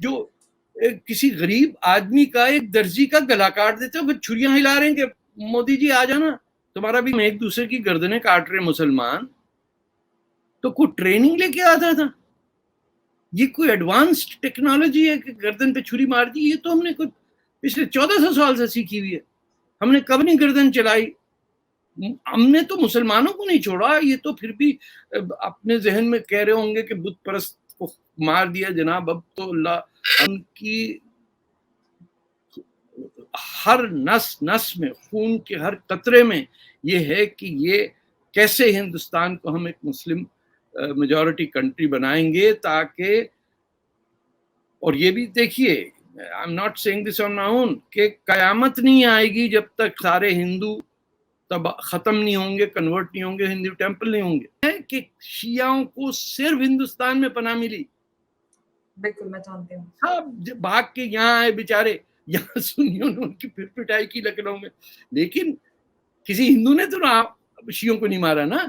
جو کسی غریب آدمی کا ایک درزی کا گلا کاٹ دیتے ہیں، چھریاں ہلا رہے ہیں کہ مودی جی آ جانا تمہارا بھی ایک دوسرے کی گردنیں کاٹ رہے مسلمان. تو کوئی ٹریننگ لے کے آتا تھا؟ یہ کوئی ایڈوانسڈ ٹیکنالوجی ہے کہ گردن پہ چھری مار دی؟ یہ تو ہم نے کوئی پچھلے 1400 سال سے سیکھی ہوئی ہے. ہم نے کب نہیں گردن چلائی. ہم نے تو مسلمانوں کو نہیں چھوڑا. یہ تو پھر بھی اپنے ذہن میں کہہ رہے ہوں گے کہ بت پرست کو مار دیا جناب. اب تو اللہ ان کی ہر نس نس میں، خون کے ہر قطرے میں یہ ہے کہ یہ کیسے ہندوستان کو ہم ایک مسلم میجورٹی کنٹری بنائیں گے تاکہ. اور یہ بھی دیکھیے، I'm not saying this on my own، کہ قیامت نہیں آئے گی جب تک سارے ہندو ختم نہیں ہوں گے، کنورٹ نہیں ہوں گے، ہندو ٹیمپل نہیں ہوں گے. کہ شیعوں کو صرف ہندوستان میں پناہ ملی. بالکل میں جانتی ہوں. سب بھاگ کے یہاں آئے بیچارے، یہاں سنیوں نے ان کی پھر پٹائی کی لکھنؤ میں. لیکن کسی ہندو نے تو شیعوں کو نہیں مارا نا.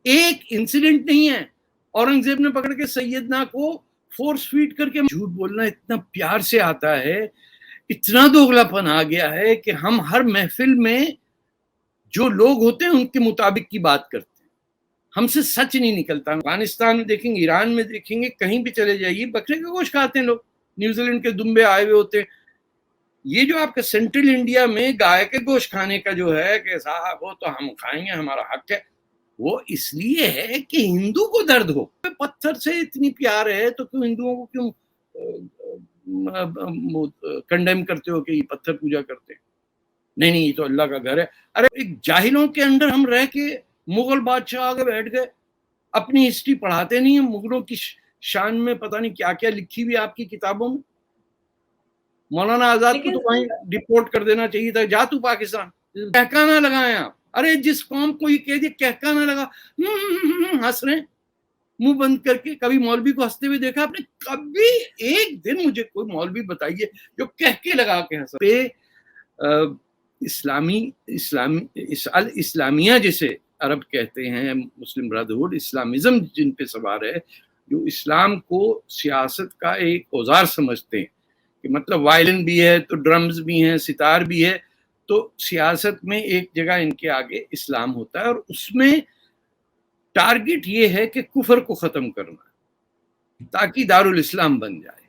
ایک انسیڈنٹ نہیں ہے. اورنگزیب نے پکڑ کے سیدنا کو فورس فیڈ کر کے. جھوٹ بولنا اتنا پیار سے آتا ہے، اتنا دوغلا پن آ گیا ہے کہ ہم ہر محفل میں جو لوگ ہوتے ہیں ان کے مطابق کی بات کرتے ہیں. ہم سے سچ نہیں نکلتا. افغانستان میں دیکھیں گے، ایران میں دیکھیں گے، کہیں بھی چلے جائیے بکرے کا گوشت کھاتے ہیں لوگ. نیوزی لینڈ کے دمبے آئے ہوئے ہوتے ہیں. یہ جو آپ کا سینٹرل انڈیا میں گائے کے گوشت کھانے کا جو ہے کہ صاحب وہ تو ہم کھائیں گے، ہمارا حق ہے، وہ اس لیے ہے کہ ہندو کو درد ہو. پتھر سے اتنی پیار ہے تو کیوں ہندوؤں کو کیوں کنڈیم کرتے ہو کہ یہ پتھر پوجا کرتے ہیں؟ نہیں یہ تو اللہ کا گھر ہے. ارے ایک جاہلوں کے اندر ہم رہ کے مغل بادشاہ آگے بیٹھ گئے. اپنی ہسٹری پڑھاتے نہیں ہیں. مغلوں کی شان میں پتہ نہیں کیا کیا لکھی ہوئی آپ کی کتابوں میں. مولانا آزاد کو تو وہیں ڈپورٹ کر دینا چاہیے تھا. جا تو پاکستان. کہکانا لگائیں آپ. ارے جس قوم کو یہ کہہ دیا کہکانا لگا، ہنس رہے منہ بند کر کے. کبھی مولوی کو ہنستے ہوئے دیکھا آپ نے؟ کبھی ایک دن مجھے کوئی مولوی بتائیے جو کہہ کے لگا کے ہنس پہ. اسلامیہ جسے عرب کہتے ہیں، مسلم برادرہڈ، اسلامزم جن پہ سوار ہے، جو اسلام کو سیاست کا ایک اوزار سمجھتے ہیں کہ مطلب وائلن بھی ہے تو ڈرمز بھی ہیں، ستار بھی ہے، تو سیاست میں ایک جگہ ان کے آگے اسلام ہوتا ہے، اور اس میں ٹارگٹ یہ ہے کہ کفر کو ختم کرنا تاکہ دارالاسلام بن جائے.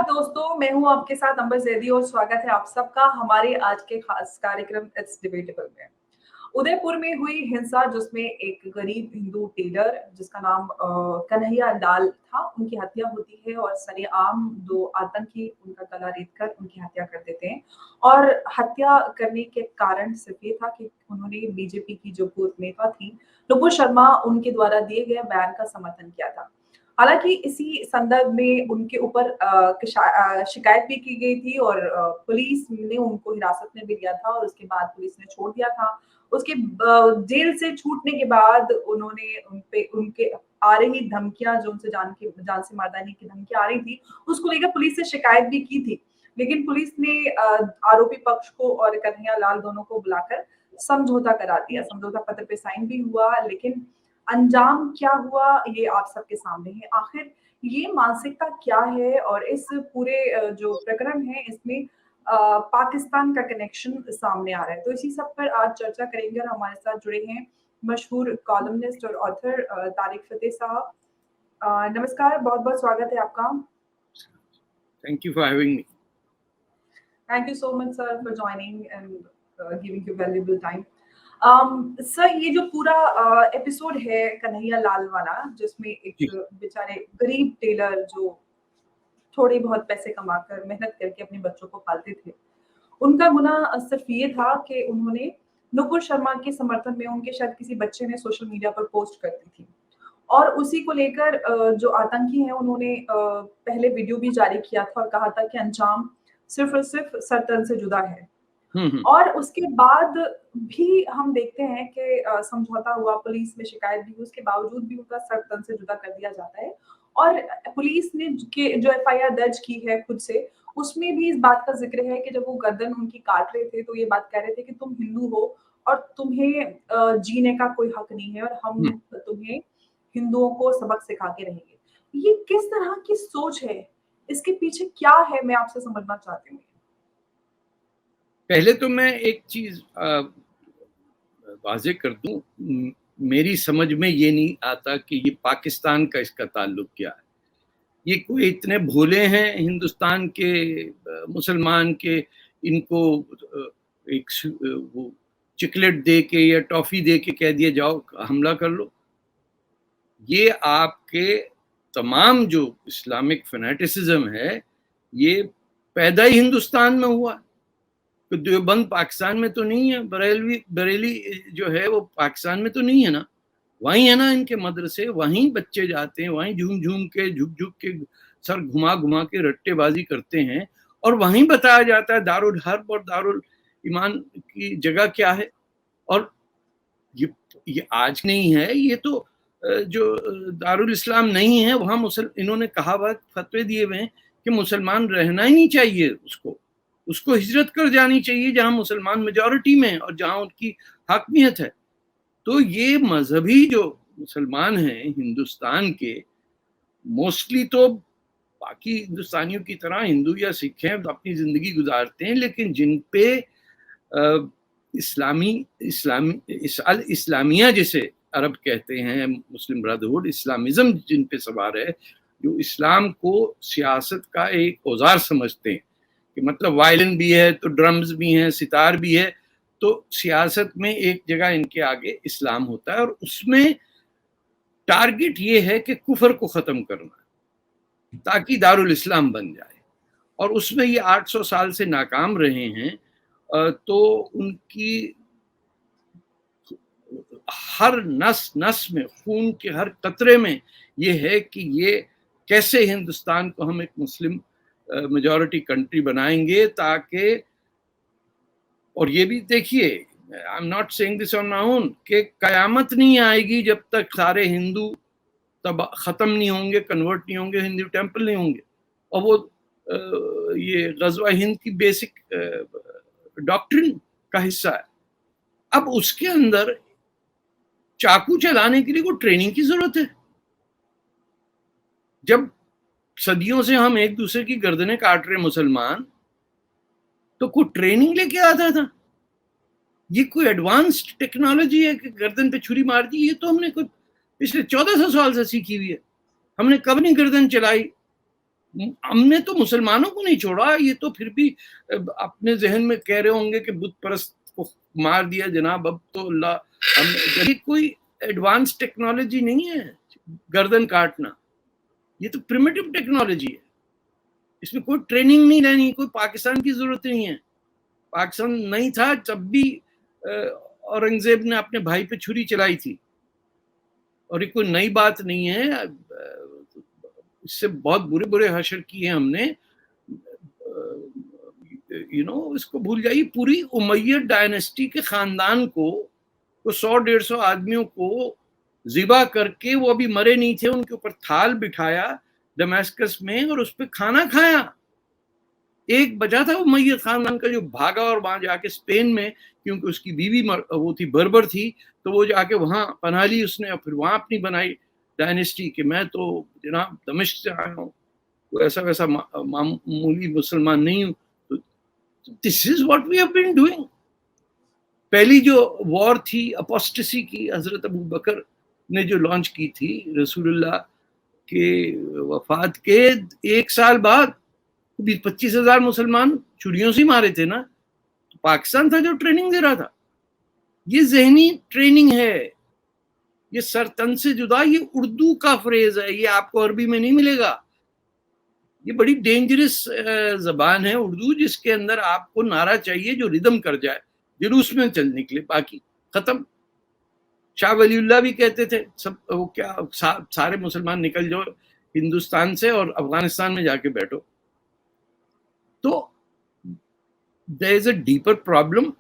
دوستوں، میں ہوں آپ کے ساتھ امبر زیدی اور سواگت ہے آپ سب کا ہمارے آج کے خاص کارکرم اٹس ڈیبیٹیبل میں. ادے پور میں ہوئی ہنسا جس میں ایک غریب ہندو ٹیلر جس کا نام کنہیا لال تھا، ان کی ہتیا ہوتی ہے اور سرے عام دو آتنکی ان کا گلا ریت کر ان کی ہتیا کر دیتے ہیں. اور ہتیا کرنے کے کارن صرف یہ تھا کہ انہوں نے بی جے پی کی جو بوتھ نیتا تھی نپور شرما، ان کے دوارا دیے گئے بیان کا سمرتھن کیا تھا. حالانکہ اسی سندرب میں ان کے اوپر شکایت بھی کی گئی تھی اور پولیس نے ان کو حراست میں بھی لیا تھا اور اس کے بعد پولیس نے چھوڑ دیا تھا. اس کے جیل سے چھوٹنے کے بعد انہوں نے ان کے آ رہی دھمکیاں جو ان سے جان سے مار دینے کی دھمکیاں آ رہی تھی اس کو لے کر پولیس سے شکایت بھی کی تھی. لیکن پولیس نے آروپی پکش کو اور کنہیا لال دونوں کو بلا کر سمجھوتا کرا دیا. سمجھوتا پتر پہ سائن بھی ہوا، لیکن انجام کیا ہوا یہ آپ سب کے سامنے ہے. آخر یہ مانسکتا کیا ہے اور اس پورے جو پرکرن ہے اس میں پاکستان کا کنیکشن سامنے آ رہا ہے. تو اسی سب پر آج چرچا کریں گے اور ہمارے ساتھ جڑے ہیں مشہور کالمنسٹ اور آتھر طارق فتح صاحب. نمسکار، بہت بہت سواگت ہے آپ کا. Thank you for having me. Thank you so much sir for joining and giving your valuable time. سر یہ جو پورا ایپیسوڈ ہے کنہیا لال والا جس میں ایک بیچارے غریب ٹیلر جو تھوڑے بہت پیسے کما کر محنت کر کے اپنے بچوں کو پالتے تھے، ان کا گناہ صرف یہ تھا کہ انہوں نے نپور شرما کے سمرتھن میں ان کے شاید کسی بچے نے سوشل میڈیا پر پوسٹ کر دی تھی اور اسی کو لے کر جو آتنکی ہیں انہوں نے پہلے ویڈیو بھی جاری کیا تھا اور کہا تھا کہ انجام صرف اور صرف سرطن سے جدا ہے. اور اس کے بعد بھی ہم دیکھتے ہیں کہ سمجھوتا ہوا, پولیس میں شکایت بھی, اس کے باوجود بھی ان کا سر تن سے جدا کر دیا جاتا ہے. اور پولیس نے جو ایف آئی آر درج کی ہے خود سے, اس میں بھی اس بات کا ذکر ہے کہ جب وہ گردن ان کی کاٹ رہے تھے تو یہ بات کہہ رہے تھے کہ تم ہندو ہو اور تمہیں جینے کا کوئی حق نہیں ہے, اور ہم تمہیں ہندوؤں کو سبق سکھا کے رہیں گے. یہ کس طرح کی سوچ ہے, اس کے پیچھے کیا ہے, میں آپ سے سمجھنا چاہتی ہوں. پہلے تو میں ایک چیز واضح کر دوں, میری سمجھ میں یہ نہیں آتا کہ یہ پاکستان کا اس کا تعلق کیا ہے. یہ کوئی اتنے بھولے ہیں ہندوستان کے مسلمان کے ان کو ایک وہ چکلیٹ دے کے یا ٹافی دے کے کہہ دیا جاؤ حملہ کر لو. یہ آپ کے تمام جو اسلامک فینیٹسزم ہے یہ پیدا ہی ہندوستان میں ہوا. دیوبند پاکستان میں تو نہیں ہے, بریلی جو ہے وہ پاکستان میں تو نہیں ہے نا, وہیں ہے نا ان کے مدرسے, وہیں بچے جاتے ہیں, وہیں جھوم جھوم کے جھک جھک کے سر گھما گھما کے رٹے بازی کرتے ہیں, اور وہیں بتایا جاتا ہے دارالحرب اور دارالایمان کی جگہ کیا ہے. اور یہ آج نہیں ہے, یہ تو جو دارالاسلام نہیں ہے وہاں انہوں نے کہا ہوا فتوے دیے ہوئے ہیں کہ مسلمان رہنا ہی نہیں چاہیے, اس کو ہجرت کر جانی چاہیے جہاں مسلمان میجورٹی میں اور جہاں ان کی حاکمیت ہے. تو یہ مذہبی جو مسلمان ہیں ہندوستان کے, موسٹلی تو باقی ہندوستانیوں کی طرح ہندو یا سکھ ہیں, اپنی زندگی گزارتے ہیں, لیکن جن پہ اسلامیہ جسے عرب کہتے ہیں, مسلم برادرہڈ, اسلامزم جن پہ سوار ہے, جو اسلام کو سیاست کا ایک اوزار سمجھتے ہیں کہ مطلب وائلن بھی ہے تو ڈرمز بھی ہیں, ستار بھی ہے, تو سیاست میں ایک جگہ ان کے آگے اسلام ہوتا ہے, اور اس میں ٹارگٹ یہ ہے کہ کفر کو ختم کرنا تاکہ دارالاسلام بن جائے. اور اس میں یہ 800 سال سے ناکام رہے ہیں. تو ان کی ہر نس میں, خون کے ہر قطرے میں یہ ہے کہ یہ کیسے ہندوستان کو ہم ایک مسلم میجورٹی کنٹری بنائیں گے تاکہ, اور یہ بھی دیکھیے, I'm not saying this on my own, کہ قیامت نہیں آئے گی جب تک سارے ہندو ختم نہیں ہوں گے, کنورٹ نہیں ہوں گے, ہندو ٹیمپل نہیں ہوں گے. اور وہ یہ غزوہ ہند کی بیسک ڈاکٹرن کا حصہ ہے. اب اس کے اندر چاقو چلانے کے لیے کوئی ٹریننگ کی ضرورت ہے؟ جب صدیوں سے ہم ایک دوسرے کی گردنیں کاٹ رہے مسلمان, تو کوئی ٹریننگ لے کے آتا تھا؟ یہ کوئی ایڈوانسڈ ٹیکنالوجی ہے کہ گردن پہ چھری مار دی؟ یہ تو ہم نے کوئی پچھلے 1400 سال سے سیکھی ہوئی ہے. ہم نے کب نہیں گردن چلائی, ہم نے تو مسلمانوں کو نہیں چھوڑا. یہ تو پھر بھی اپنے ذہن میں کہہ رہے ہوں گے کہ بت پرست کو مار دیا جناب, اب تو اللہ. یہ کوئی ایڈوانس ٹیکنالوجی نہیں ہے گردن کاٹنا, یہ تو پریمیٹو ٹیکنالوجی ہے. اس میں کوئی ٹریننگ نہیں رہنی, کوئی پاکستان کی ضرورت نہیں ہے. پاکستان نہیں تھا جب بھی اورنگزیب نے اپنے بھائی پہ چھری چلائی تھی, اور یہ کوئی نئی بات نہیں ہے. اس سے بہت برے حشر کیے ہم نے. اس کو بھول جائیے, پوری امیہ ڈائنسٹی کے خاندان کو 100-150 آدمیوں کو ذبح کر کے, وہ ابھی مرے نہیں تھے, ان کے اوپر تھال بٹھایا دمیسکس میں اور اس پہ کھانا کھایا. ایک بچا تھا امیہ خاندان کا جو بھاگا اور وہاں جا کے اسپین میں, کیونکہ اس کی بیوی وہ تھی بربر تھی, تو وہ جا کے وہاں پناہ لی اس نے, اور پھر وہاں اپنی بنائی ڈائنسٹی کہ میں تو جناب دمشق سے آیا ہوں, کوئی ایسا ویسا معمولی مسلمان نہیں ہوں. This is what we have been doing. پہلی جو وار تھی اپوسٹسی کی, حضرت ابو بکر نے جو لانچ کی تھی رسول اللہ کے وفات کے 1 سال بعد, 25,000 مسلمان چھریوں سے مارے تھے نا. تو پاکستان تھا جو ٹریننگ دے رہا تھا. یہ ذہنی ٹریننگ ہے, یہ سر تن سے جدا. یہ اردو کا فریز ہے, یہ آپ کو عربی میں نہیں ملے گا. یہ بڑی ڈینجرس زبان ہے اردو, جس کے اندر آپ کو نعرہ چاہیے جو ردم کر جائے, جلوس میں چل نکلے, باقی ختم. شاہ ولی اللہ بھی کہتے تھے سب وہ کیا سارے مسلمان نکل جاؤ ہندوستان سے اور افغانستان میں جا کے بیٹھو. تو there is a deeper problem,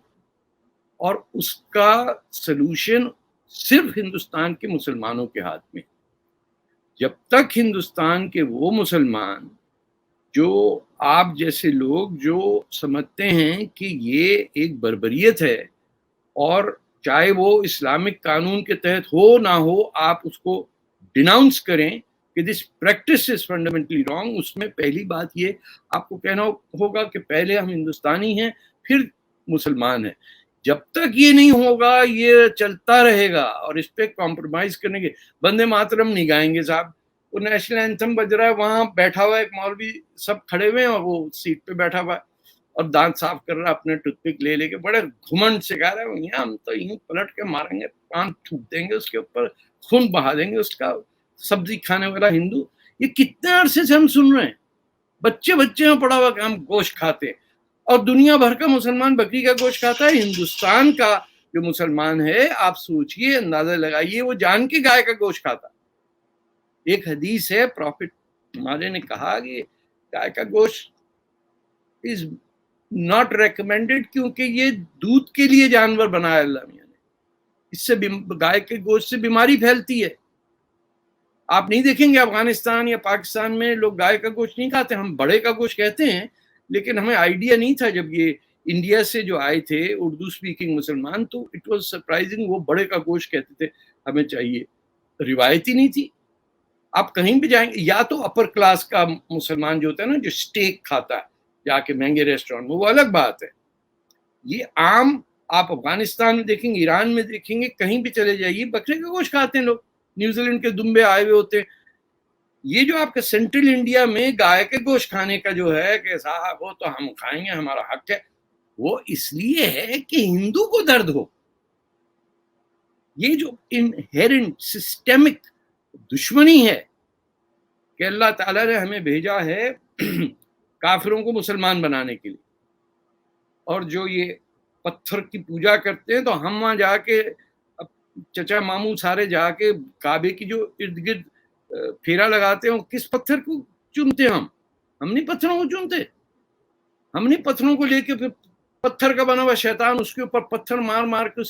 اور اس کا سلوشن صرف ہندوستان کے مسلمانوں کے ہاتھ میں. جب تک ہندوستان کے وہ مسلمان جو آپ جیسے لوگ جو سمجھتے ہیں کہ یہ ایک بربریت ہے، اور چاہے وہ اسلامک قانون کے تحت ہو نہ ہو، آپ اس کو ڈیناؤنس کریں کہ this practice is fundamentally wrong, اس میں پہلی بات یہ آپ کو کہنا ہوگا کہ پہلے ہم ہندوستانی ہیں پھر مسلمان ہیں. جب تک یہ نہیں ہوگا یہ چلتا رہے گا، اور اس پہ کمپرومائز کرنے کے. بندے ماترم نہیں گائیں گے صاحب، وہ نیشنل اینتھم بج رہا ہے، وہاں بیٹھا ہوا ایک مولوی، سب کھڑے ہوئے ہیں اور وہ سیٹ پہ بیٹھا ہوا ہے اور دانت صاف کر رہا ہے اپنے ٹوتھ پک لے لے کے، بڑے گھمنڈ سے کہہ رہا ہے ہم تو یوں پلٹ کے ماریں گے، کان ٹھوک دیں گے اس کے اوپر، خون بہا دیں گے اس کا. سبزی کھانے والا ہندو، یہ کتنے عرصے سے ہم سن رہے ہیں، بچے میں پڑا ہوا کہ ہم گوشت کھاتے ہیں، اور دنیا بھر کا مسلمان بکری کا گوشت کھاتا ہے. ہندوستان کا جو مسلمان ہے آپ سوچئے، اندازہ لگائیے، وہ جان کے گائے کا گوشت کھاتا. ایک حدیث ہے، پروفٹ ہمارے نے کہا کہ گائے کا گوشت از ناٹ ریکمینڈڈ، کیونکہ یہ دودھ کے لیے جانور بنایا اللہ میاں نے، اس سے گائے کے گوشت سے بیماری پھیلتی ہے. آپ نہیں دیکھیں گے افغانستان یا پاکستان میں لوگ گائے کا گوشت نہیں کھاتے. ہم بڑے کا گوشت کہتے ہیں، لیکن ہمیں آئیڈیا نہیں تھا جب یہ انڈیا سے جو آئے تھے اردو سپیکنگ مسلمان، تو اٹ واز سرپرائزنگ، وہ بڑے کا گوشت کہتے تھے ہمیں چاہیے. روایتی نہیں تھی. آپ کہیں بھی جائیں گے، یا تو اپر کلاس کا مسلمان جو ہوتا ہے نا، جو اسٹیک کھاتا ہے جا کے مہنگے ریسٹورینٹ میں، وہ الگ بات ہے. یہ عام آپ افغانستان میں دیکھیں گے، ایران میں دیکھیں گے، کہیں بھی چلے جائیے بکرے کا گوشت کھاتے ہیں لوگ. نیوزی لینڈ کے دمبے آئے ہوئے ہوتے ہیں. یہ جو آپ کا سینٹرل انڈیا میں گائے کے گوشت کھانے کا جو ہے کہ صاحب وہ تو ہم کھائیں گے، ہمارا حق ہے، وہ اس لیے ہے کہ ہندو کو درد ہو. یہ جو انہیرنٹ سسٹمک دشمنی ہے کہ اللہ تعالیٰ نے ہمیں بھیجا ہے کافروں کو مسلمان بنانے کے لیے، اور جو یہ پتھر کی پوجا کرتے ہیں، تو ہم وہاں جا کے چچا ماموں سارے جا کے کعبے کی جو ارد گرد پھیرا لگاتے ہیں، کس پتھر کو چنتے ہیں؟ ہم نہیں پتھروں کو چنتے. ہم نہیں پتھروں کو لے کے پھر پتھر کا بنا ہوا شیطان اس کے اوپر پتھر مار مار کے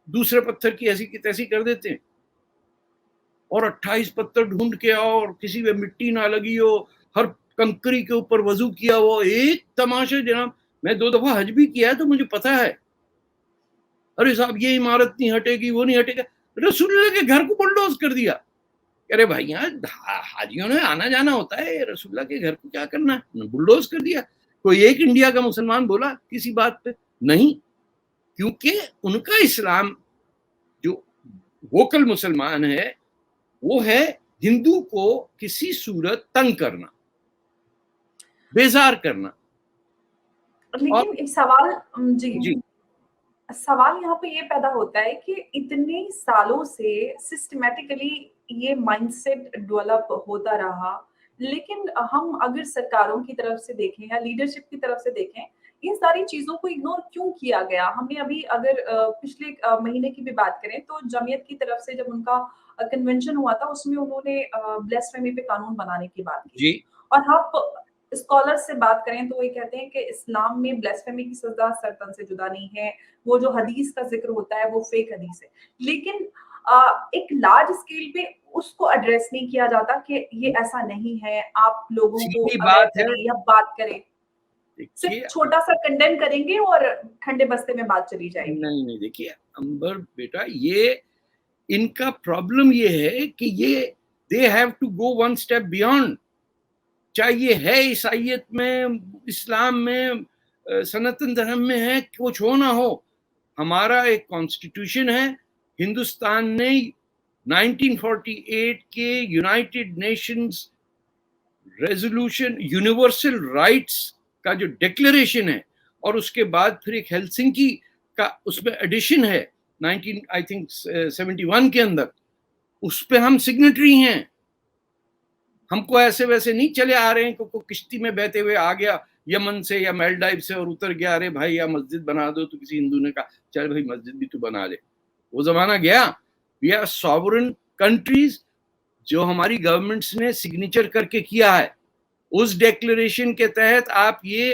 دوسرے پتھر کی ایسی کی تیسی کر دیتے ہیں، اور 28 پتھر ڈھونڈ کے آؤ اور کسی میں مٹی نہ لگی ہو، ہر کنکری کے اوپر وضو کیا ہو. ایک تماشے جناب. میں 2 دفعہ حج بھی کیا ہے تو مجھے پتا ہے. ارے صاحب یہ عمارت نہیں ہٹے گی، وہ نہیں ہٹے گا. رسول اللہ کے گھر کو بلڈوز کر دیا. ارے بھائی حاجیوں نے آنا جانا ہوتا ہے، رسول اللہ کے گھر کو کیا کرنا ہے؟ بلڈوز کر دیا. کوئی ایک انڈیا کا مسلمان بولا کسی بات پہ؟ نہیں، کیونکہ ان کا اسلام جو ووکل مسلمان ہے وہ ہے ہندو کو کسی صورت تنگ کرنا، بیزار کرنا. لیکن ایک سوال جی سوال یہاں پہ یہ پیدا ہوتا ہے کہ اتنے سالوں سے سسٹمیٹکلی یہ مائنڈ سیٹ ڈیولپ ہوتا رہا، لیکن ہم اگر سرکاروں کی طرف سے دیکھیں یا لیڈرشپ کی طرف سے دیکھیں، ان ساری چیزوں کو اگنور کیوں کیا گیا؟ ہم نے ابھی اگر پچھلے مہینے کی بھی بات کریں تو جمعیت کی طرف سے جب ان کا کنونشن ہوا تھا، اس میں انہوں نے بلیسفیمی پہ قانون بنانے کی بات کی تھی. اور آپ اسکالر سے بات کریں تو وہ کہتے ہیں کہ اسلام میں بلیسفیمی کی سزا سرطن سے جدا نہیں ہے، وہ جو حدیث کا ذکر ہوتا ہے وہ فیک حدیث ہے. لیکن ایک لارج اسکیل پہ اس کو ایڈریس نہیں کیا جاتا کہ یہ ایسا نہیں ہے، آپ لوگوں کو اویئر کریں یا بات کریں. صرف چھوٹا سا کنڈیم کریں گے اور ٹھنڈے بستے میں بات چلی جائے گی. نہیں دیکھیے امبر بیٹا، یہ ان کا پرابلم یہ ہے کہ یہ they have to go one step beyond. چاہیے ہے عیسائیت میں، اسلام میں، سناتن دھرم میں ہے، کچھ ہو نہ ہو، ہمارا ایک کانسٹیٹیوشن ہے. ہندوستان نے 1948 کے United nations resolution universal rights کا جو ڈکلیریشن ہے، اور اس کے بعد پھر ایک ہیلسنکی کا اس میں ایڈیشن ہے 1971 کے اندر، اس پہ ہم سگنیٹری ہیں. ہم کو ایسے ویسے نہیں چلے آ رہے ہیں کہ کشتی میں بہتے ہوئے آ گیا یمن سے یا میلڈائیو سے اور اتر گیا، ارے بھائی یا مسجد بنا دو، تو کسی ہندو نے کہا چل بھائی مسجد بھی تو بنا لے. وہ زمانہ گیا. وی آر ساورن کنٹریز، جو ہماری گورنمنٹس نے سگنیچر کر کے کیا ہے. اس ڈیکلریشن کے تحت آپ یہ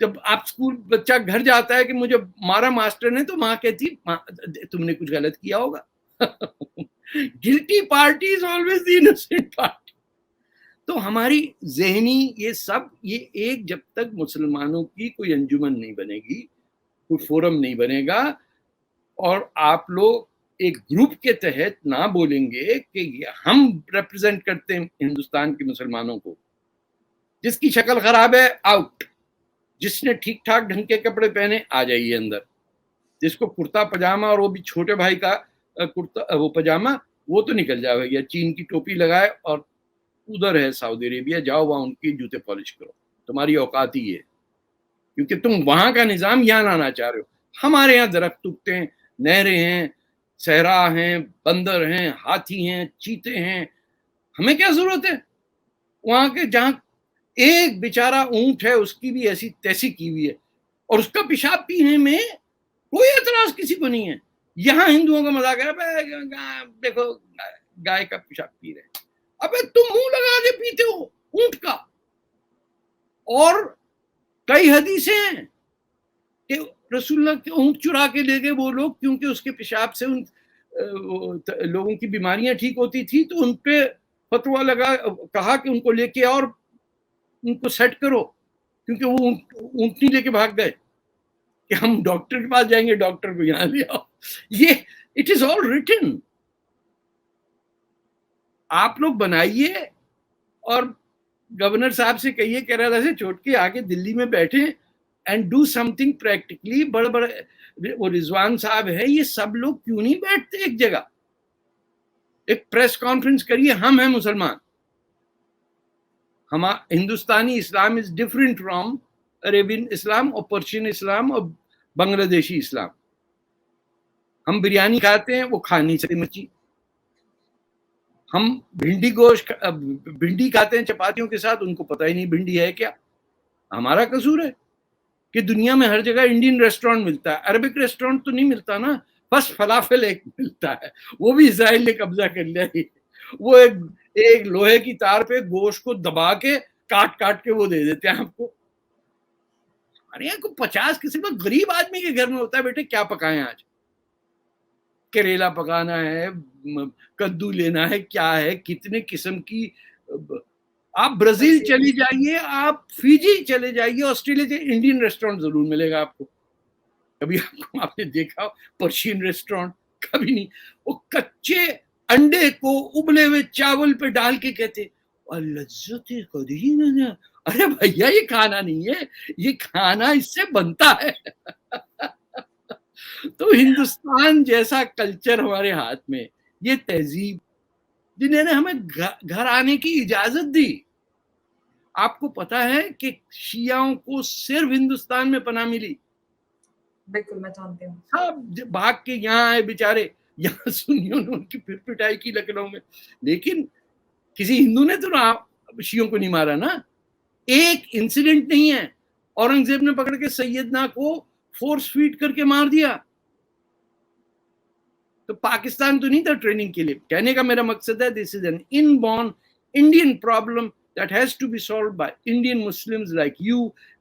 جب آپ اسکول بچہ گھر جاتا ہے کہ مجھے مارا ماسٹر نے، تو ماں کہتی تم نے کچھ غلط کیا ہوگا. Guilty party is always the innocent party. تو ہماری ذہنی یہ سب، یہ ایک جب تک مسلمانوں کی کوئی انجمن نہیں بنے گی، کوئی فورم نہیں بنے گا، اور آپ لوگ ایک گروپ کے تحت نہ بولیں گے کہ ہم ریپرزینٹ کرتے ہیں ہندوستان کے مسلمانوں کو، جس کی شکل خراب ہے آؤٹ، جس نے ٹھیک ٹھاک ڈھنگ کے کپڑے پہنے آ جائیے اندر، جس کو کرتا پجامہ، اور وہ بھی چھوٹے بھائی کا کرتا وہ پجامہ، وہ تو نکل جائے گا، چین کی ٹوپی لگائے اور ادھر ہے سعودی عربیہ، جاؤ وہاں ان کی جوتے پالش کرو، تمہاری اوقات ہی ہے، کیونکہ تم وہاں کا نظام یہاں لانا چاہ رہے ہو. ہمارے یہاں درخت اگتے ہیں، نہریں ہیں، صحرا ہیں، بندر ہیں، ہاتھی ہیں، چیتے ہیں، ہمیں کیا ضرورت ہے وہاں کے جہاں ایک بیچارہ اونٹ ہے اس کی بھی ایسی تیسی کی ہوئی ہے، اور اس کا پیشاب پینے میں کوئی اعتراض کسی کو نہیں ہے. یہاں ہندوؤں کا مذاق ہے، دیکھو گائے کا پیشاب پی رہے ہیں. ابے تم منہ لگا کے پیتے ہو اونٹ کا. اور کئی حدیثیں ہیں کہ رسول اللہ کے اونٹ چرا کے لے گئے وہ لوگ، کیونکہ اس کے پیشاب سے ان لوگوں کی بیماریاں ٹھیک ہوتی تھی، تو ان پہ فتویٰ لگا، کہا کہ ان کو لے کے اور ان کو سیٹ کرو، کیونکہ وہ اونٹنی لے کے بھاگ گئے کہ ہم ڈاکٹر کے پاس جائیں گے، ڈاکٹر کو یہاں لے آؤ. یہ اٹ از آل ریٹن. آپ لوگ بنائیے اور گورنر صاحب سے کہیے کیرالہ سے چھوڑ کے آگے دلی میں بیٹھے and do some thing practically. بڑے بڑے وہ رضوان صاحب ہے، یہ سب لوگ کیوں نہیں بیٹھتے ایک جگہ، ایک پریس کانفرنس کریے، ہم ہیں مسلمان، ہندوستانی اسلام از ڈفرینٹ فرام عربین اسلام اور پرشین اسلام اور بنگلہ دیشی اسلام. ہم بریانی کھاتے ہیں، وہ کھا نہیں سکتے مرچی. ہم بھنڈی گوشت بھنڈی کھاتے ہیں چپاتیوں کے ساتھ، ان کو پتہ ہی نہیں بھنڈی ہے کیا. ہمارا قصور ہے کہ دنیا میں ہر جگہ انڈین ریسٹورینٹ ملتا ہے، عربک ریسٹورینٹ تو نہیں ملتا نا. بس فلافل ایک ملتا ہے، وہ بھی اسرائیل نے قبضہ کر لیا ہے. وہ ایک لوہے کی تار پہ گوشت کو دبا کے کاٹ کاٹ کے وہ دے دیتے ہیں آپ کو. ہمارے یہاں کو 50 قسم کا غریب آدمی کے گھر میں ہوتا ہے، بیٹے کیا پکائیں آج، کریلا پکانا ہے، کدو لینا ہے، کیا ہے، کتنے قسم کی. آپ برازیل چلی جائیے، آپ فیجی چلے جائیے، آسٹریلیا کے انڈین ریسٹورینٹ ضرور ملے گا آپ کو. کبھی آپ نے دیکھا پرشین ریسٹورینٹ؟ کبھی نہیں. وہ کچے انڈے کو ابلے ہوئے چاول پہ ڈال کے کہتے لذت قدیم ہے. ارے بھیا یہ کھانا نہیں ہے، یہ کھانا اس سے بنتا ہے. تو ہندوستان جیسا کلچر ہمارے ہاتھ میں، یہ تہذیب جنہیں نے ہمیں گھر آنے کی اجازت دی. آپ کو پتا ہے کہ شیعوں کو صرف ہندوستان میں پناہ ملی. بالکل میں جانتی ہوں. سب بھاگ کے یہاں آئے بیچارے، یہاں سنیوں نے ان کی پھر پٹائی کی لکھنؤ میں. لیکن کسی ہندو نے تو شیعوں کو نہیں مارا نا. ایک انسیڈنٹ نہیں ہے. اورنگزیب نے پکڑ کے سیدنا کو فورس فیڈ کر کے مار دیا. تو پاکستان تو نہیں تھا ٹریننگ کے لیے. کہنے کا میرا مقصد ہے this is an inborn Indian problem that has to be solved by Indian Muslims like you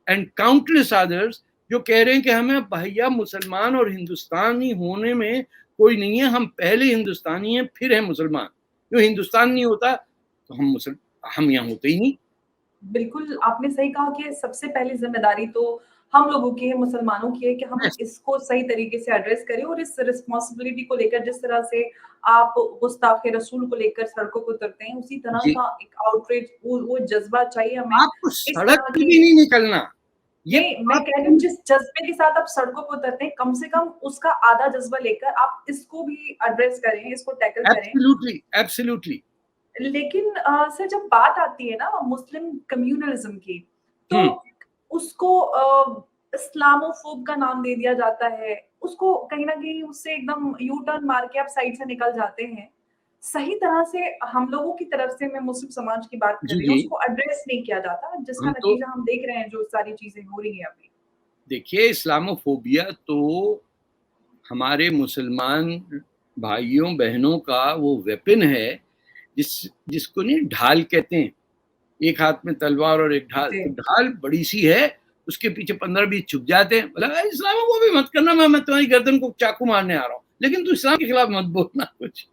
and countless others جو کہہ رہے ہیں کہ ہمیں بھیا مسلمان اور ہندوستانی ہونے میں کوئی نہیں ہے، ہم پہلے ہندوستانی ہیں پھر ہیں مسلمان. جو ہندوستان نہیں ہوتا تو ہم یہاں ہوتے ہی نہیں. بالکل آپ نے صحیح کہا کہ سب سے پہلی ذمہ داری تو ہم لوگوں کی ہے، مسلمانوں کی ہے کہ ہم اس کو صحیح طریقے سے ایڈریس کریں، اور اس رسپانسبلٹی کو لے کر جس طرح سے آپ گستاخ رسول کو لے کر سڑکوں کو اترتے ہیں، اسی طرح کا ایک آؤٹریج، وہ جذبہ چاہیے ہمیں. آپ کو سڑک پہ بھی نہیں نکلنا. میں کہہ رہی ہوں جس جذبے کے ساتھ آپ سڑکوں پہ اترتے ہیں، کم سے کم اس کا آدھا جذبہ لے کر آپ اس کو بھی ایڈریس کریں، اس کو ٹیکل کریں. ایبسلیوٹلی. لیکن سر جب بات آتی ہے نا مسلم کمیونلزم کی، تو اس کو اسلامو فوب کا نام دے دیا جاتا ہے. اس کو کہیں نہ کہیں اس سے ایک دم یو ٹرن مار کے آپ سائڈ سے نکل جاتے ہیں. صحیح طرح سے ہم لوگوں کی طرف سے، میں مسلم سماج کی بات کر رہی ہوں، اس کو ایڈریس نہیں کیا جاتا، جس کا نتیجہ ہم دیکھ رہے ہیں جو ساری چیزیں ہو رہی ہیں ابھی. دیکھیے اسلامو فوبیا تو ہمارے مسلمان بھائیوں بہنوں کا وہ ویپن ہے جس کو نہیں ڈھال کہتے ہیں. ایک ہاتھ میں تلوار اور ایک ڈھال. ڈھال بڑی سی ہے اس کے پیچھے 15-20 چھپ جاتے ہیں, بولا اسلام کو بھی مت کرنا, میں تمہاری گردن کو چاقو مارنے آ رہا ہوں, لیکن تو اسلام کے خلاف مت بولنا کچھ.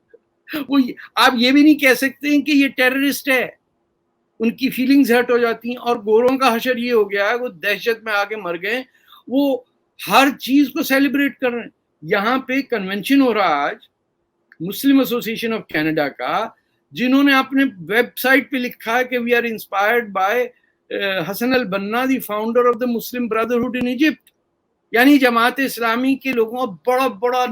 وہ آپ یہ بھی نہیں کہہ سکتے ہیں کہ یہ ٹیررسٹ ہے, ان کی فیلنگز ہرٹ ہو جاتی ہیں. اور گوروں کا حشر یہ ہو گیا ہے, وہ دہشت میں آگے مر گئے, وہ ہر چیز کو سیلیبریٹ کر رہے ہیں. یہاں پہ کنونشن ہو رہا آج مسلم ایسوسیشن آف کینیڈا کا, جنہوں نے اپنے ویب سائٹ پہ لکھا ہے کہ we are inspired by Hassan al Banna the founder of the Muslim Brotherhood in Egypt. یعنی جماعت اسلامی کے لوگوں بڑا بڑا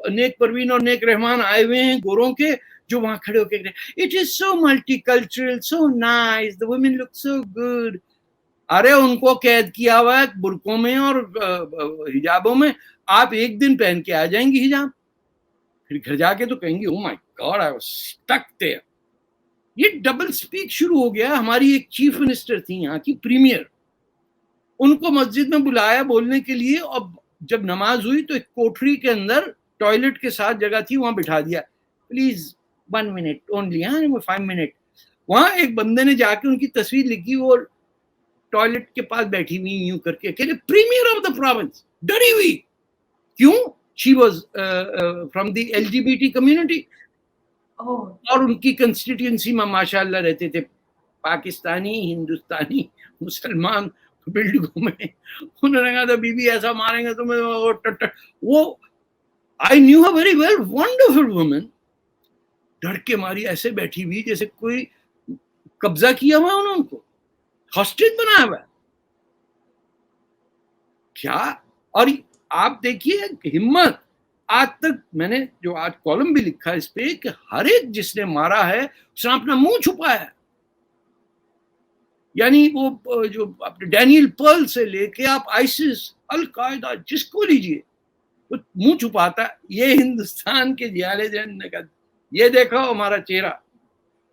نیک پروین اور نیک رحمان آئے ہوئے ہیں گوروں کے, جو وہاں کھڑے ہو کے it is so multicultural, so nice, the women look so good. ارے ان کو قید کیا ہوا ہے برقعوں میں اور حجابوں میں, آپ ایک دن پہن کے آ جائیں گی حجاب, پھر گھر جا کے تو کہیں گی oh my God I was stuck there. یہ ڈبل سپیک شروع ہو گیا. ہماری ایک چیف منسٹر تھی یہاں کی پریمیئر, ان کو مسجد میں بلایا بولنے کے لیے, اور جب نماز ہوئی تو ایک کوٹری کے اندر ٹوائلٹ کے ساتھ جگہ تھی, وہاں بٹھا دیا, پلیز 1 منٹ اونلی, 5 منٹ. وہاں ایک بندے نے جا کے ان کی تصویر لکھی, وہ ٹوائلٹ کے پاس بیٹھی ہوئی یوں کر کے, کہتے پریمیئر آف دا پروونس, ڈری ہوئی. کیوں؟ She was from the LGBT community, اور ان کی کنسٹیٹوئنسی میں ماشاء اللہ رہتے تھے پاکستانی, ہندوستانی, مسلمان بلڈنگوں میں. انہوں نے کہا تھا بی بی ایسا ماریں گے تمہیں, وہ I knew a very well, wonderful woman, ڈر کے ماری ایسے بیٹھی ہوئی جیسے کوئی قبضہ کیا ہوا انہوں کو, ہاسٹیج بنایا ہوا ہے کیا. اور آپ دیکھیے ہمت, آج تک میں نے جو آج کالم بھی لکھا اس پہ کہ ہر ایک جس نے مارا ہے اس نے اپنا منہ چھپایا ہے. یعنی وہ جو ڈینیل پرل سے لے کے آپ آئسس, القاعدہ, جس کو لیجیے وہ منہ چھپاتا. یہ ہندوستان کے جیالے جن نے کہا یہ دیکھو ہمارا چہرہ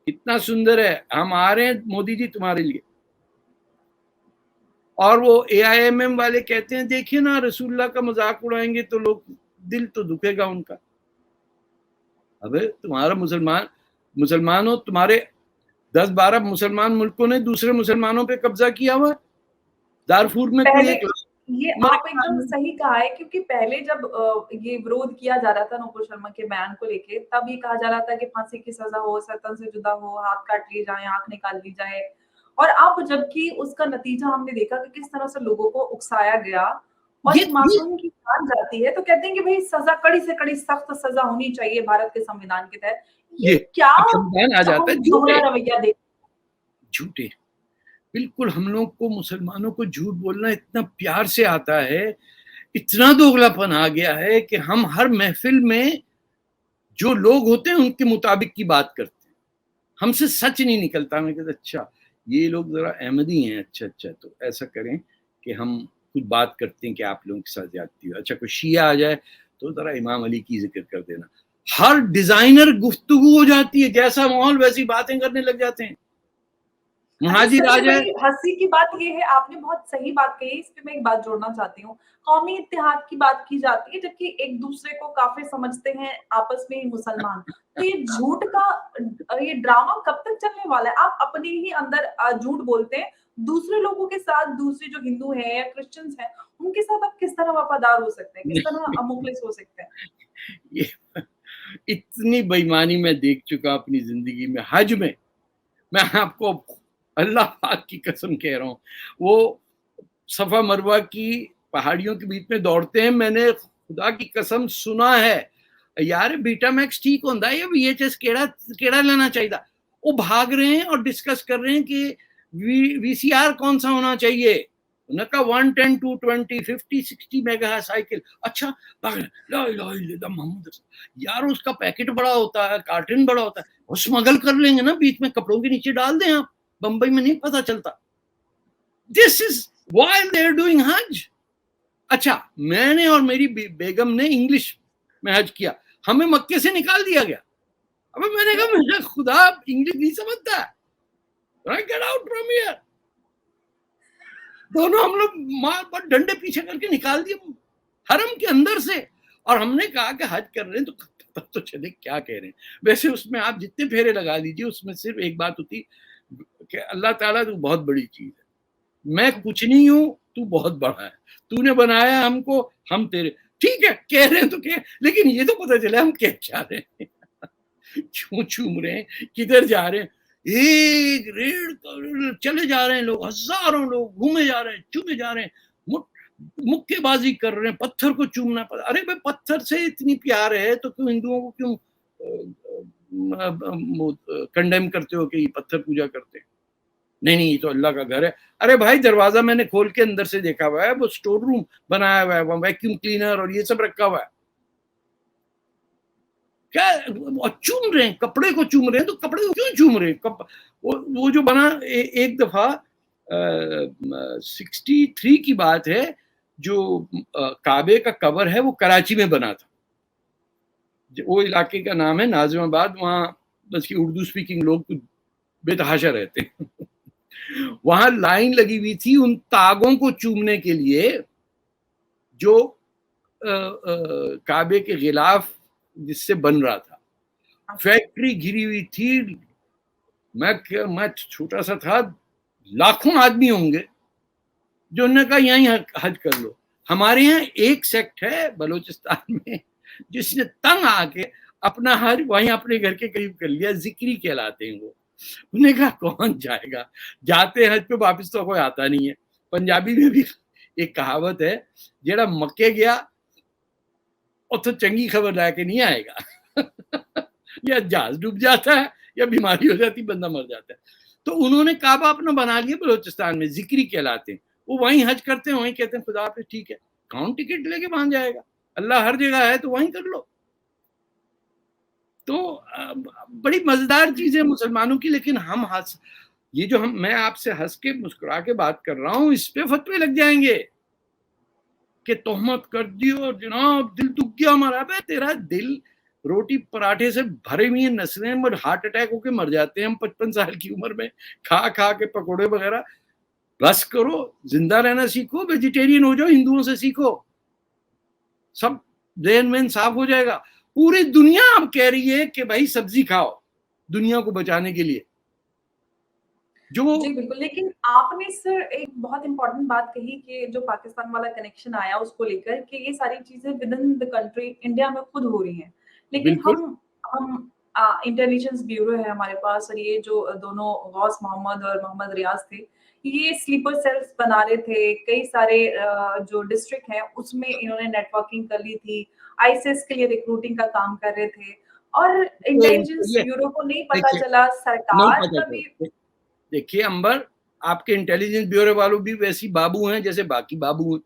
کتنا سندر ہے, ہم آ رہے ہیں مودی جی تمہارے لیے. اور وہ AIMM والے کہتے ہیں دیکھیے نا رسول اللہ کا مذاق اڑائیں گے تو لوگ دل تو دکھے گا ان کا. ابے تمہارا مسلمانوں, تمہارے 10-12 مسلمان ملکوں نے دوسرے مسلمانوں پہ قبضہ کیا ہوا. دارفور میں کوئی ایک, یہ آپ ایک دم صحیح کہا ہے, کیونکہ پہلے جب یہ ورود کیا جا رہا تھا نوپور شرما کے بیان کو لے کے, تب یہ کہا جا رہا تھا کہ پھانسی کی سزا ہو, سرطن سے جدا ہو, ہاتھ کاٹ لیے جائیں, آنکھ نکال لی جائے. اور اب جبکہ اس کا نتیجہ ہم نے دیکھا کہ کس طرح سے لوگوں کو اکسایا گیا اور ایک معصوم کی جان جاتی ہے, تو کہتے ہیں کہ بھئی سزا کڑی سے کڑی سخت سزا ہونی چاہیے بھارت کے سمویدھان کے تحت. یہ کیا آ جاتا ہے دوہرا رویہ دیکھ, جھوٹے. بالکل ہم لوگ کو مسلمانوں کو جھوٹ بولنا اتنا پیار سے آتا ہے, اتنا دوگلا پن آ گیا ہے کہ ہم ہر محفل میں جو لوگ ہوتے ہیں ان کے مطابق کی بات کرتے ہیں, ہم سے سچ نہیں نکلتا. ہمیں کہتے اچھا یہ لوگ ذرا احمدی ہیں, اچھا تو ایسا کریں کہ ہم کچھ بات کرتے ہیں کہ آپ لوگوں کے ساتھ زیادتی ہو. اچھا کوئی شیعہ آ جائے تو ذرا امام علی کی ذکر کر دینا. ہر ڈیزائنر گفتگو ہو جاتی ہے, جیسا ماحول ویسی باتیں کرنے لگ جاتے ہیں. مہاجر آ جائے. ہنسی کی بات یہ ہے, آپ نے بہت صحیح بات کہی, اس پہ میں ایک بات جوڑنا چاہتی ہوں. قومی اتحاد کی بات کی جاتی ہے جبکہ ایک دوسرے کو کافر سمجھتے ہیں آپس میں ہی مسلمان. تو یہ جھوٹ کا یہ ڈرامہ کب تک چلنے والا ہے؟ آپ اپنے ہی اندر جھوٹ بولتے ہیں, دوسرے لوگوں کے ساتھ, دوسرے جو ہندو ہیں یا کرسچنز ہیں ان کے ساتھ آپ کس طرح وفادار ہو سکتے ہیں, کس طرح مخلص ہو سکتے ہیں؟ اتنی بےایمانی میں دیکھ چکا اپنی زندگی میں. حج میں آپ کو اللہ پاک کی قسم کہہ رہا ہوں, وہ صفا مروہ کی پہاڑیوں کے بیچ میں دوڑتے ہیں, میں نے خدا کی قسم سنا ہے یار بیٹا میکس ٹھیک ہوتا ہے یا VHS کیڑا لینا چاہیے. وہ بھاگ رہے ہیں اور ڈسکس کر رہے ہیں کہ VCR کون سا ہونا چاہیے. انہوں نے کہا 110 220 50 60 میگا سائیکل. اچھا لا الہ الا اللہ محمد رسول یار, اس کا پیکٹ بڑا ہوتا ہے, کارٹن بڑا ہوتا ہے, وہ اسمگل کر لیں گے نا, بیچ میں کپڑوں کے نیچے ڈال دیں آپ, بمبئی میں نہیں پتا چلتا. This is why they are doing Hajj. اچھا میں نے اور میری بیگم نے انگلش میں حج کیا, ہمیں مکے سے نکال دیا گیا. اب میں نے کہا میرا خدا انگلش نہیں سمجھتا, get out from here. دونوں ہم لوگ ماں پر ڈنڈے پیچھے کر کے نکال دیے حرم کے اندر سے. اور ہم نے کہا کہ حج کر رہے ہیں تو پتہ تو چلے کیا کہہ رہے ہیں. ویسے اس میں آپ جتنے پھیرے لگا لیجیے, اس میں صرف ایک بات ہوتی کہ اللہ تعالیٰ تو بہت بڑی چیز ہے, میں کچھ نہیں ہوں، تو بہت بڑا ہے، تو نے بنایا ہم کو، ہم تیرے، ٹھیک ہے کہہ رہے ہیں تو کہ، لیکن یہ تو پتہ چلا ہم کہہ کیا رہے ہیں، کیوں چوم رہے ہیں، کدھر جا رہے ہیں، ایک ریڑھ چلے جا رہے ہیں لوگ، ہزاروں لوگ گھومے جا رہے ہیں، چومے جا رہے ہیں، مکے بازی کر رہے ہیں، پتھر کو چومنا پڑا، ارے بھائی پتھر سے اتنی پیار ہے تو کیوں ہندوؤں کو کیوں کنڈیم کرتے ہو کہ یہ پتھر پوجا کرتے ہیں؟ نہیں نہیں یہ تو اللہ کا گھر ہے، ارے بھائی دروازہ میں نے کھول کے اندر سے دیکھا ہوا ہے، وہ سٹور روم بنایا ہوا ہے، وہ ویکیوم کلینر اور یہ سب رکھا ہوا ہے، کیا چوم رہے ہیں، کپڑے کو چوم رہے ہیں، تو کپڑے کو کیوں چوم رہے ہیں؟ وہ جو بنا ایک دفعہ 63 کی بات ہے، جو کعبے کا کور ہے وہ کراچی میں بنا تھا، وہ علاقے کا نام ہے ناظم آباد، وہاں بس کی اردو سپیکنگ لوگ بے تحاشا رہتے ہیں، وہاں لائن لگی ہوئی تھی ان تاگوں کو چومنے کے لیے جو کعبے کے غلاف جس سے بن رہا تھا، فیکٹری گھری ہوئی تھی، میں چھوٹا سا تھا، لاکھوں آدمی ہوں گے جو انہوں نے کہا یہیں حج کر لو. ہمارے یہاں ایک سیکٹ ہے بلوچستان میں جس نے تنگ آ کے اپنا حج وہیں اپنے گھر کے قریب کر لیا، ذکری کہلاتے ہیں وہ. انہوں نے کہا کون جائے گا، جاتے حج پہ واپس تو کوئی آتا نہیں ہے. پنجابی میں بھی ایک کہاوت ہے، جیڑا مکے گیا اتو چنگی خبر لا کے نہیں آئے گا یا جہاز ڈوب جاتا ہے یا بیماری ہو جاتی، بندہ مر جاتا ہے. تو انہوں نے کعبہ اپنا بنا لیا بلوچستان میں، ذکری کہلاتے ہیں، وہ وہیں حج کرتے ہیں، وہیں کہتے ہیں خدا پہ ٹھیک ہے، کون ٹکٹ لے کے وہاں جائے گا، اللہ ہر جگہ ہے تو وہیں کر لو. تو بڑی مزیدار چیزیں مسلمانوں کی، لیکن ہم یہ جو میں آپ سے ہنس کے مسکرا کے بات کر رہا ہوں، اس پہ فتوے لگ جائیں گے کہ تہمت کر دی اور جناب دل دکھ گیا ہمارا. بے تیرا دل روٹی پراٹھے سے بھرے ہوئی نسلیں بٹ ہارٹ اٹیک ہو کے مر جاتے ہیں ہم 55 سال کی عمر میں، کھا کھا کے پکوڑے وغیرہ. بس کرو، زندہ رہنا سیکھو، ویجیٹیرین ہو جاؤ، ہندوؤں سے سیکھو، سب ذہن میں صاف ہو جائے گا. پوری دنیا اب کہہ رہی ہے کہ بھائی سبزی کھاؤ دنیا کو بچانے کے لیے. جو جی بالکل، لیکن آپ نے سر ایک بہت امپورٹنٹ بات کہی کہ جو پاکستان والا کنیکشن آیا اس کو لے کر کہ یہ ساری چیزیں with in the country India میں خود ہو رہی ہیں، لیکن بالکل ہم انٹیلیجنس بیورو ہے ہمارے پاس، اور یہ جو دونوں غوث محمد اور محمد ریاض تھے، یہ سلیپر سیلز بنا رہے تھے، کئی سارے جو ڈسٹرکٹ ہیں اس میں انہوں نے نیٹ ورکنگ کر لی تھی، آئیسس کے لیے ریکروٹنگ کا کام کر رہے تھے، اور انٹیلیجنس بیورو کو نہیں پتا چلا، نہیں سرکار پتا کبھی. چلتا. دیکھیے امبر، آپ کے انٹیلیجنس بیورو والوں بھی ویسی بابو ہیں جیسے باقی بابو ہیں.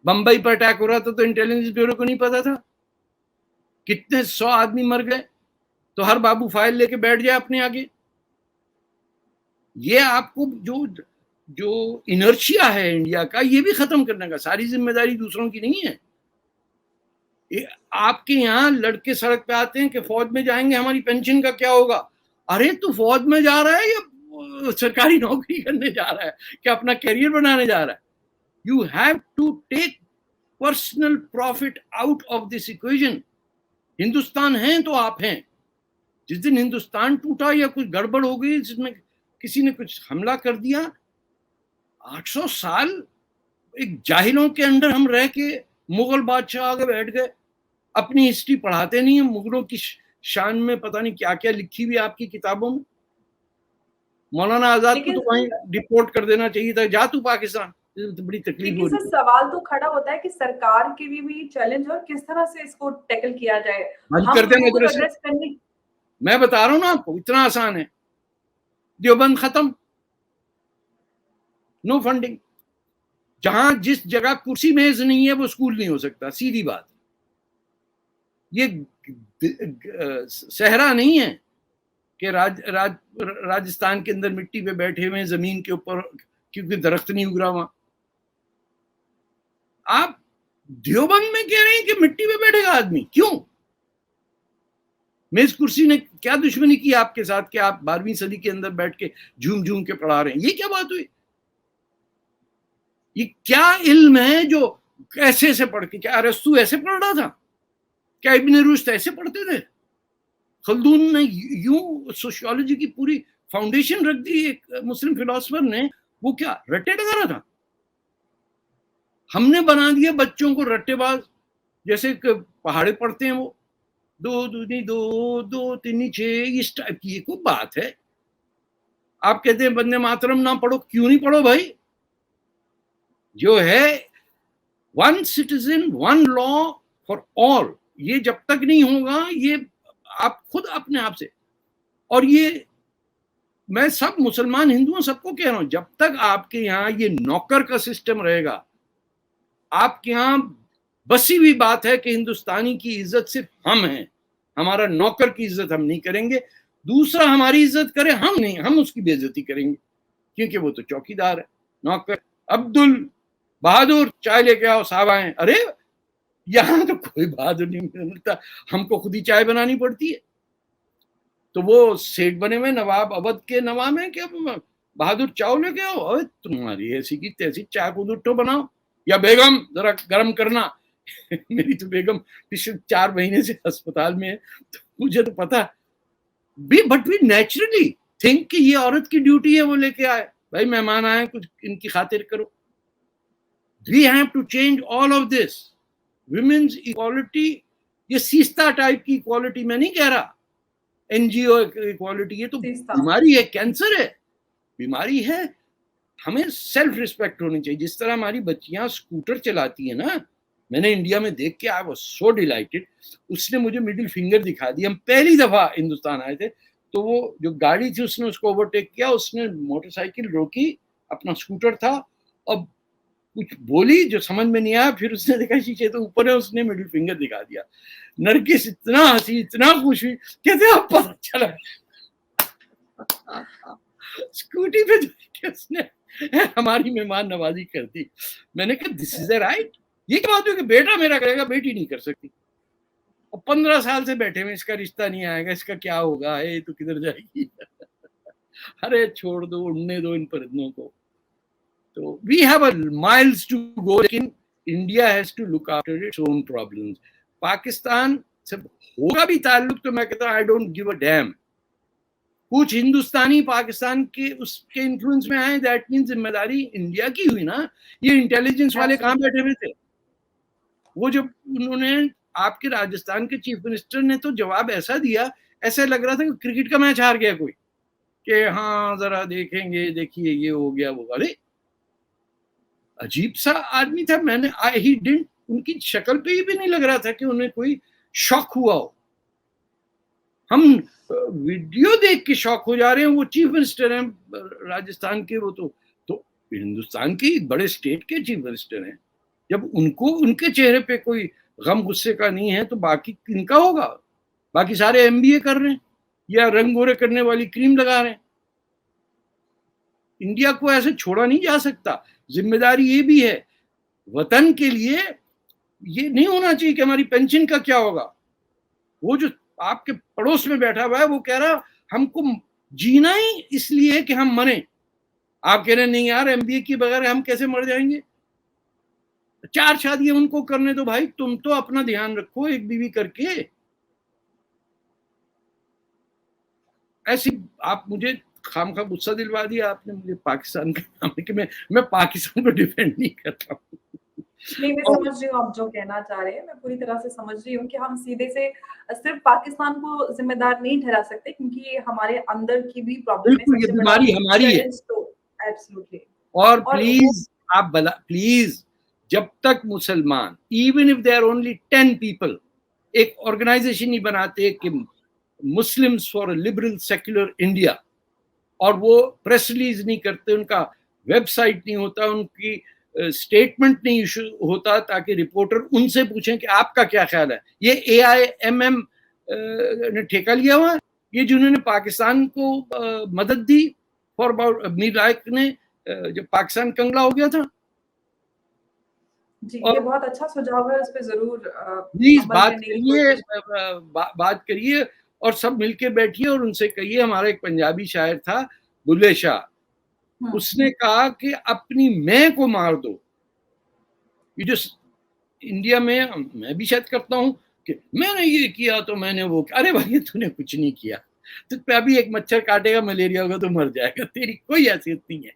بمبئی پر اٹیک ہو رہا تھا تو انٹیلیجنس بیورو کو نہیں پتا تھا، کتنے 100 آدمی مر گئے، تو ہر بابو فائل لے کے بیٹھ جائے اپنے آگے. یہ آپ کو جو انرشیا ہے انڈیا کا، یہ بھی ختم کرنے کا. ساری ذمہ داری دوسروں کی نہیں ہے. آپ کے یہاں لڑکے سڑک پہ آتے ہیں کہ فوج میں جائیں گے ہماری پینشن کا کیا ہوگا. ارے تو فوج میں جا رہا ہے یا سرکاری نوکری کرنے جا رہا ہے کہ اپنا کیریئر بنانے جا رہا ہے؟ You have to take personal profit out of this acquisition. Hindustan ہیں تو آپ ہیں. جس دن ہندوستان ٹوٹا یا کچھ گڑبڑ ہو گئی، جس میں کسی نے کچھ حملہ کر دیا، 800 سال ایک جاہلوں کے اندر ہم رہ کے مغل بادشاہ آگے بیٹھ گئے. اپنی ہسٹری پڑھاتے نہیں ہیں، مغلوں کی شان میں پتہ نہیں کیا کیا لکھی ہوئی آپ کی کتابوں میں. مولانا آزاد کو تو وہیں ڈپورٹ کر دینا چاہیے تھا، جا تو پاکستان. بڑی تکلیف ہو لیکن رہی سر سوال تو کھڑا ہوتا ہے کہ سرکار کے بھی چیلنج اور کس طرح سے اس کو ٹیکل کیا جائے. ہے. ہم کرتے لوگوں کو مدرسے، ایڈریس کرنے، میں بتا رہا ہوں نا آپ کو، اتنا آسان ہے. دیوبند ختم، نو فنڈنگ. جہاں جس جگہ کرسی میز نہیں ہے وہ اسکول نہیں ہو سکتا، سیدھی بات. یہ صحرا نہیں ہے کہ راجستھان کے اندر مٹی پہ بیٹھے ہوئے زمین کے اوپر کیونکہ درخت نہیں اگ رہا وہاں. آپ دیوبند میں کہہ رہے ہیں کہ مٹی پہ بیٹھے گا آدمی، کیوں؟ میز کرسی نے کیا دشمنی کی آپ کے ساتھ کہ آپ 12ویں صدی کے اندر بیٹھ کے جھوم جھوم کے پڑھا رہے ہیں؟ یہ کیا بات ہوئی؟ یہ کیا علم ہے جو ایسے سے پڑھ کے؟ کیا ارسطو ایسے پڑھ رہا تھا؟ کیا ابن رشد ایسے پڑھتے تھے؟ خلدون نے یوں سوشیولوجی کی پوری فاؤنڈیشن رکھ دی ایک مسلم فلاسفر نے، وہ کیا رٹے لگا رہا تھا؟ ہم نے بنا دیا بچوں کو رٹے باز، جیسے پہاڑے پڑھتے ہیں وہ، دو دونی دو، دو تینی چھ، اس ٹائپ کی کوئی بات ہے؟ آپ کہتے ہیں بندے ماترم نہ پڑھو، کیوں نہیں پڑھو بھائی؟ جو ہے one citizen one law for all, یہ جب تک نہیں ہوگا، یہ آپ خود اپنے آپ سے، اور یہ میں سب مسلمان ہندوؤں سب کو کہہ رہا ہوں، جب تک آپ کے یہاں یہ نوکر کا سسٹم رہے گا، آپ کے یہاں بسی ہوئی بات ہے کہ ہندوستانی کی عزت صرف ہم ہیں، ہمارا نوکر کی عزت ہم نہیں کریں گے، دوسرا ہماری عزت کرے ہم نہیں، ہم اس کی بے عزتی کریں گے، کیونکہ وہ تو چوکی دار ہے، نوکر۔ عبد بہادر چائے لے کے آؤ، صاحب آئے، ارے یہاں تو کوئی بہادر نہیں ملتا، ہم کو خود ہی چائے بنانی پڑتی ہے۔ تو وہ سیٹ بنے ہوئے نواب اودھ کے نواب ہیں کہ بہادر چاؤ لے کے آؤ، تمہاری ایسی کی تیسی چائے کو دٹو بناؤ، یا بیگم ذرا گرم کرنا۔ میری تو بیگم پچھلے 4 مہینے سے ہسپتال میں ہے، تو مجھے تو پتا بٹ وی نیچرلی تھنک کہ یہ عورت کی ڈیوٹی ہے وہ لے کے آئے، بھائی مہمان آئے کچھ ان کی خاطر کرو۔ We have to change all of this. Women's equality، یہ سیستہ ٹائپ کی equality میں نہیں کہہ رہا، این جی او equality، یہ تو بیماری ہے، کینسر ہے، بیماری ہے۔ ہمیں سیلف ریسپیکٹ ہونی چاہیے۔ جس طرح ہماری بچیاں سکوٹر چلاتی ہیں نا، میں نے انڈیا میں دیکھ کے آئی واز سو ڈیلائٹڈ، اس نے مجھے مڈل فنگر دکھا دی، ہم پہلی دفعہ ہندوستان آئے تھے، تو وہ جو گاڑی تھی اس نے اس کو اوورٹیک کیا، اس نے موٹر سائیکل روکی، اپنا سکوٹر تھا، اور کچھ بولی جو سمجھ میں نہیں آیا، پھر اس نے دیکھا شیشے تو اوپر ہے، اس نے مڈل فنگر دکھا دیا۔ نرگس اتنا ہنسی، اتنا خوش ہوئی، کہتے آپ پتہ چلا اسکوٹی پہ اس نے ہماری مہمان نوازی کر دی۔ میں نے کہا دس از اے رائٹ، یہ کیا بات ہے کہ بیٹا میرا کرے گا بیٹی نہیں کر سکتی؟ اور 15 سال سے بیٹھے ہوئے، اس کا رشتہ نہیں آئے گا، اس کا کیا ہوگا، یہ تو کدھر جائے گی؟ ارے چھوڑ دو، اڑنے دو ان پرندوں کو۔ تو we have a miles to go، لیکن India has to look after its own problems۔ Pakistan سے ہوگا بھی تعلق تو میں کہتا ہوں I don't give a damn۔ کچھ ہندوستانی پاکستان کے اس کے انفلوئنس میں آئے، دیٹ مین ذمہ داری انڈیا کی ہوئی نا۔ یہ انٹیلیجنس والے کہاں بیٹھے ہوئے تھے؟ وہ جب انہوں نے آپ کے راجستھان کے چیف منسٹر نے تو جواب ایسا دیا، ایسا لگ رہا تھا کہ کرکٹ کا میچ ہار گیا کوئی، کہ ہاں ذرا دیکھیں گے، دیکھیے یہ ہو گیا وہ، ارے عجیب سا آدمی تھا۔ میں نے ان کی شکل پہ ہی بھی نہیں لگ رہا تھا کہ انہیں کوئی شوق ہوا ہو۔ ہم ویڈیو دیکھ کے شوق ہو جا رہے ہیں، وہ چیف منسٹر ہیں راجستھان کے، وہ تو ہندوستان کی بڑے اسٹیٹ کے چیف منسٹر ہیں، جب ان کے چہرے پہ کوئی غم غصے کا نہیں ہے تو باقی کن کا ہوگا؟ باقی سارے ایم بی اے کر رہے ہیں یا رنگ گورے کرنے والی کریم لگا رہے ہیں۔ انڈیا کو ایسے چھوڑا نہیں جا سکتا۔ ذمہ داری یہ بھی ہے وطن کے لیے، یہ نہیں ہونا چاہیے کہ ہماری پینشن کا کیا ہوگا۔ وہ جو آپ کے پڑوس میں بیٹھا ہوا ہے وہ کہہ رہا ہم کو جینا ہی اس لیے کہ ہم مریں، آپ کہہ رہے ہیں نہیں یار ایم بی اے کی بغیر ہم کیسے مر جائیں گے؟ 4 شادیاں ان کو کرنے دو بھائی، تم تو اپنا دھیان رکھو ایک بیوی کر کے۔ ایسی آپ مجھے خام خواہ غصہ دلوا دیا آپ نے مجھے پاکستان کا نام ہے کہ میں پاکستان کو ڈیفینڈ نہیں کرتا ہوں۔ نہیں، میں سمجھ رہی ہوں آپ جو کہنا چاہ رہے ہیں، میں پوری طرح سے سمجھ رہی ہوں کہ ہم سیدھے سے صرف پاکستان کو ذمہ دار نہیں ٹھہرا سکتے، کیونکہ یہ ہمارے اندر کی بھی پرابلم ہے۔ بالکل یہ بیماری ہماری ہے۔ اور پلیز جب تک مسلمان even if they are only 10 people ایک آرگنائزیشن نہیں بناتے کہ Muslims for liberal secular India, اور وہ پریس ریلیز نہیں کرتے، ان کا ویب سائٹ نہیں ہوتا، ان کی اسٹیٹمنٹ نہیں ایشو ہوتا تاکہ رپورٹر ان سے پوچھیں کہ آپ کا کیا خیال ہے۔ یہ اے آئی ایم ایم نے ٹھیکہ لیا ہوا، یہ جنہوں نے پاکستان کو مدد دی فار اباؤٹ میر لائق نے جب پاکستان کنگلا ہو گیا تھا۔ جی یہ بہت اچھا سجھاؤ ہے، اس پہ ضرور پلیز بات کریے اور سب مل کے بیٹھیے اور ان سے کہیے۔ ہمارا ایک پنجابی شاعر تھا بلے شاہ، اس نے کہا کہ اپنی میں کو مار دو۔ یہ جو انڈیا میں بھی شاید کرتا ہوں کہ میں نے یہ کیا تو میں نے وہ کیا، ارے بھائی تو نے کچھ نہیں کیا، تو پہ ابھی ایک مچھر کاٹے گا ملیریا ہوگا تو مر جائے گا، تیری کوئی حیثیت نہیں ہے۔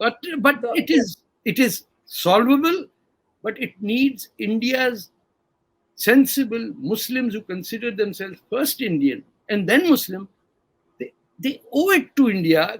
but it is solvable, but it needs India's sensible Muslims who consider themselves first Indian and then Muslim, they owe it to India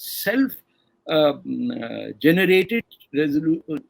self generated resolution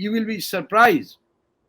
you will be surprised।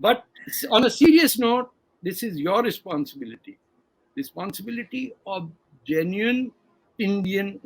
But on a serious note, this is your responsibility of genuine Indian